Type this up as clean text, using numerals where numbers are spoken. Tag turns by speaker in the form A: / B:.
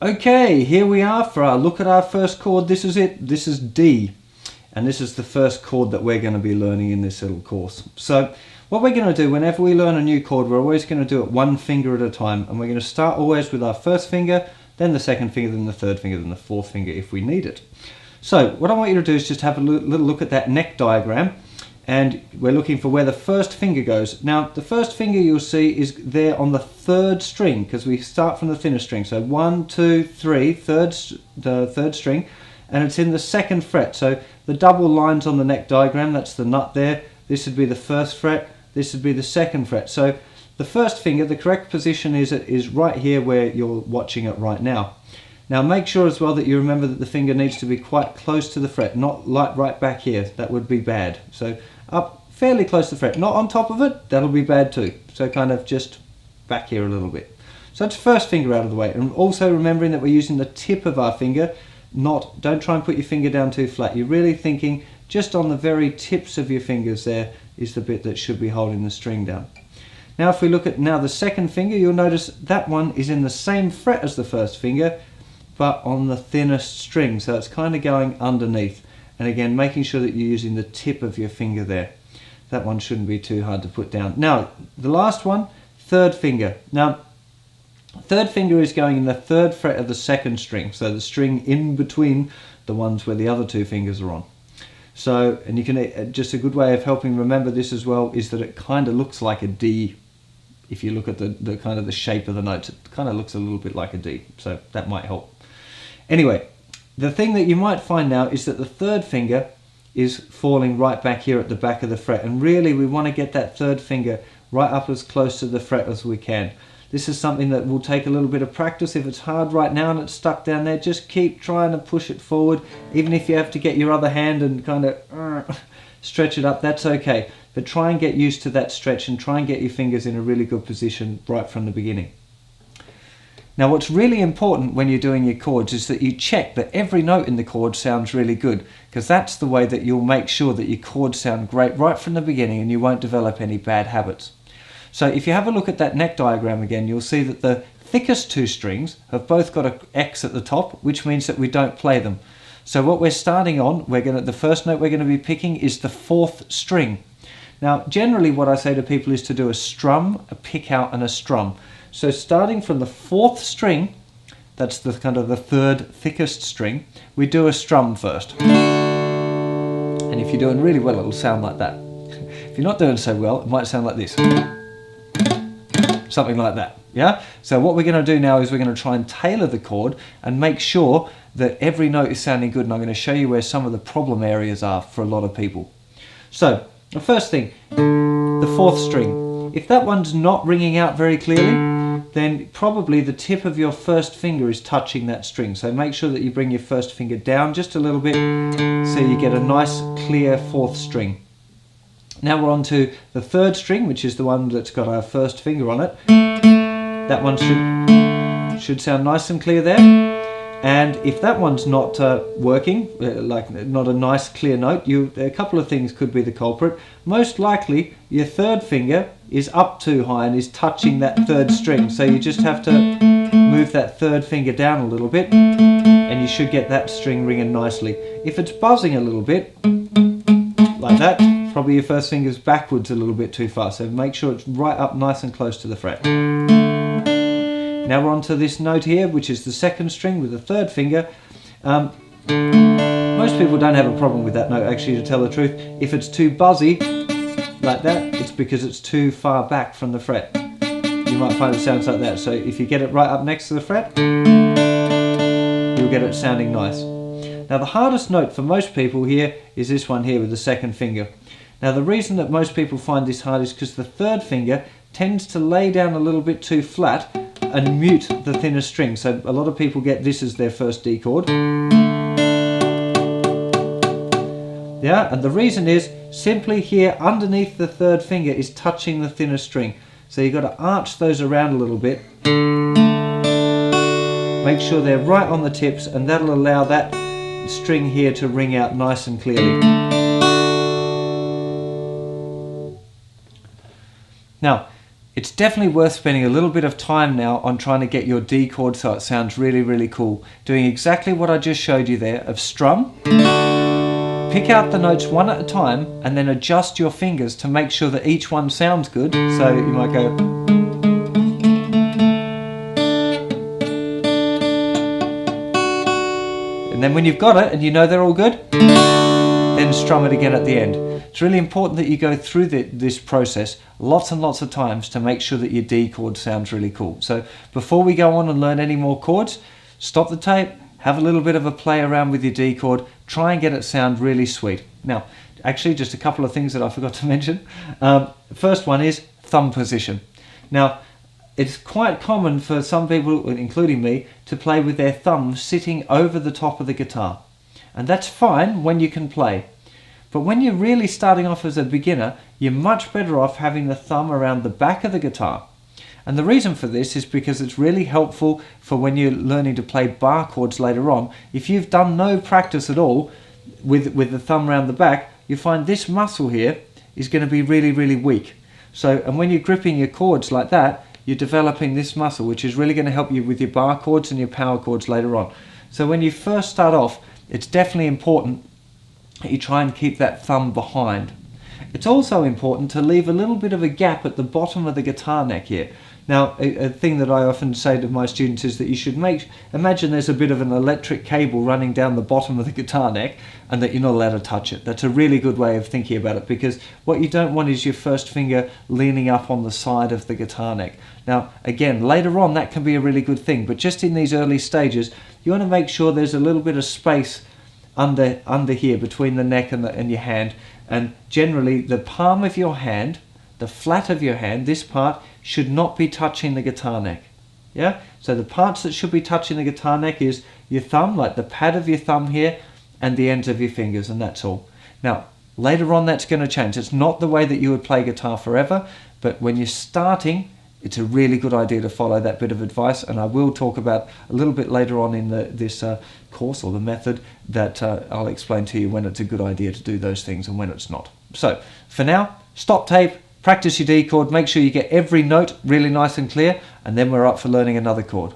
A: Okay, here we are for our look at our first chord. This is it. This is D. And this is the first chord that we're going to be learning in this little course. So what we're going to do whenever we learn a new chord, we're always going to do it one finger at a time. And we're going to start always with our first finger, then the second finger, then the third finger, then the fourth finger if we need it. So what I want you to do is just have a little look at that neck diagram. And we're looking for where the first finger goes. Now the first finger you'll see is there on the third string, because we start from the thinnest string. So 1, 2, 3, the third string, and it's in the second fret. So the double lines on the neck diagram, that's the nut there. This would be the first fret, this would be the second fret. So the first finger, the correct position is right here where you're watching it right now. Now make sure as well that you remember that the finger needs to be quite close to the fret, not like right back here. That would be bad. So up fairly close to the fret, not on top of it, that'll be bad too. So kind of just back here a little bit. So that's first finger out of the way. And also remembering that we're using the tip of our finger, don't try and put your finger down too flat. You're really thinking just on the very tips of your fingers there is the bit that should be holding the string down. Now if we look at now the second finger, you'll notice that one is in the same fret as the first finger, but on the thinnest string, so it's kind of going underneath. And again, making sure that you're using the tip of your finger there. That one shouldn't be too hard to put down. Now, the last one, third finger. Now, third finger is going in the third fret of the second string, so the string in between the ones where the other two fingers are on. So, and you can, just a good way of helping remember this as well is that it kind of looks like a D. If you look at the kind of the shape of the notes, it kind of looks a little bit like a D, so that might help. Anyway, the thing that you might find now is that the third finger is falling right back here at the back of the fret, and really we want to get that third finger right up as close to the fret as we can. This is something that will take a little bit of practice. If it's hard right now and it's stuck down there, just keep trying to push it forward. Even if you have to get your other hand and kind of stretch it up, that's okay. But try and get used to that stretch and try and get your fingers in a really good position right from the beginning. Now what's really important when you're doing your chords is that you check that every note in the chord sounds really good, because that's the way that you'll make sure that your chords sound great right from the beginning and you won't develop any bad habits. So if you have a look at that neck diagram again, you'll see that the thickest two strings have both got an X at the top, which means that we don't play them. So what we're starting on, the first note we're going to be picking is the fourth string. Now generally what I say to people is to do a strum, a pick out and a strum. So starting from the fourth string, that's the kind of the third thickest string, we do a strum first. And if you're doing really well, it'll sound like that. If you're not doing so well, it might sound like this. Something like that, yeah? So what we're going to do now is we're going to try and tailor the chord and make sure that every note is sounding good, and I'm going to show you where some of the problem areas are for a lot of people. So, the first thing, the fourth string. If that one's not ringing out very clearly, then probably the tip of your first finger is touching that string. So make sure that you bring your first finger down just a little bit so you get a nice clear fourth string. Now we're on to the third string, which is the one that's got our first finger on it. That one should sound nice and clear there. And if that one's not working, like not a nice clear note, a couple of things could be the culprit. Most likely your third finger is up too high and is touching that third string. So you just have to move that third finger down a little bit and you should get that string ringing nicely. If it's buzzing a little bit, like that, probably your first finger's backwards a little bit too far. So make sure it's right up nice and close to the fret. Now we're on to this note here, which is the second string with the third finger. Most people don't have a problem with that note, actually, to tell the truth. If it's too buzzy, like that, it's because it's too far back from the fret. You might find it sounds like that. So if you get it right up next to the fret, you'll get it sounding nice. Now the hardest note for most people here is this one here with the second finger. Now the reason that most people find this hard is because the third finger tends to lay down a little bit too flat and mute the thinner string. So a lot of people get this as their first D chord. Yeah, and the reason is simply here underneath the third finger is touching the thinner string. So you've got to arch those around a little bit. Make sure they're right on the tips, and that'll allow that string here to ring out nice and clearly. Now, it's definitely worth spending a little bit of time now on trying to get your D chord so it sounds really, really cool. Doing exactly what I just showed you there of strum. Pick out the notes one at a time and then adjust your fingers to make sure that each one sounds good. So you might go. And then when you've got it and you know they're all good, then strum it again at the end. It's really important that you go through this process lots and lots of times to make sure that your D chord sounds really cool. So before we go on and learn any more chords, stop the tape, have a little bit of a play around with your D chord, try and get it sound really sweet. Now, actually just a couple of things that I forgot to mention. First one is thumb position. Now, it's quite common for some people, including me, to play with their thumb sitting over the top of the guitar. And that's fine when you can play. But when you're really starting off as a beginner, you're much better off having the thumb around the back of the guitar. And the reason for this is because it's really helpful for when you're learning to play bar chords later on. If you've done no practice at all with the thumb around the back, you find this muscle here is going to be really, really weak. So, and when you're gripping your chords like that, you're developing this muscle, which is really going to help you with your bar chords and your power chords later on. So when you first start off, it's definitely important that you try and keep that thumb behind. It's also important to leave a little bit of a gap at the bottom of the guitar neck here. Now, a thing that I often say to my students is that you should imagine there's a bit of an electric cable running down the bottom of the guitar neck and that you're not allowed to touch it. That's a really good way of thinking about it, because what you don't want is your first finger leaning up on the side of the guitar neck. Now, again, later on that can be a really good thing, but just in these early stages, you want to make sure there's a little bit of space under here between the neck and your hand, and generally the palm of your hand, the flat of your hand, this part should not be touching the guitar neck. Yeah, so the parts that should be touching the guitar neck is your thumb, like the pad of your thumb here, and the ends of your fingers, and that's all. Now later on that's going to change. It's not the way that you would play guitar forever, but when you're starting, it's a really good idea to follow that bit of advice, and I will talk about a little bit later on in this course, or the method, that I'll explain to you when it's a good idea to do those things and when it's not. So for now, stop tape, practice your D chord, make sure you get every note really nice and clear, and then we're up for learning another chord.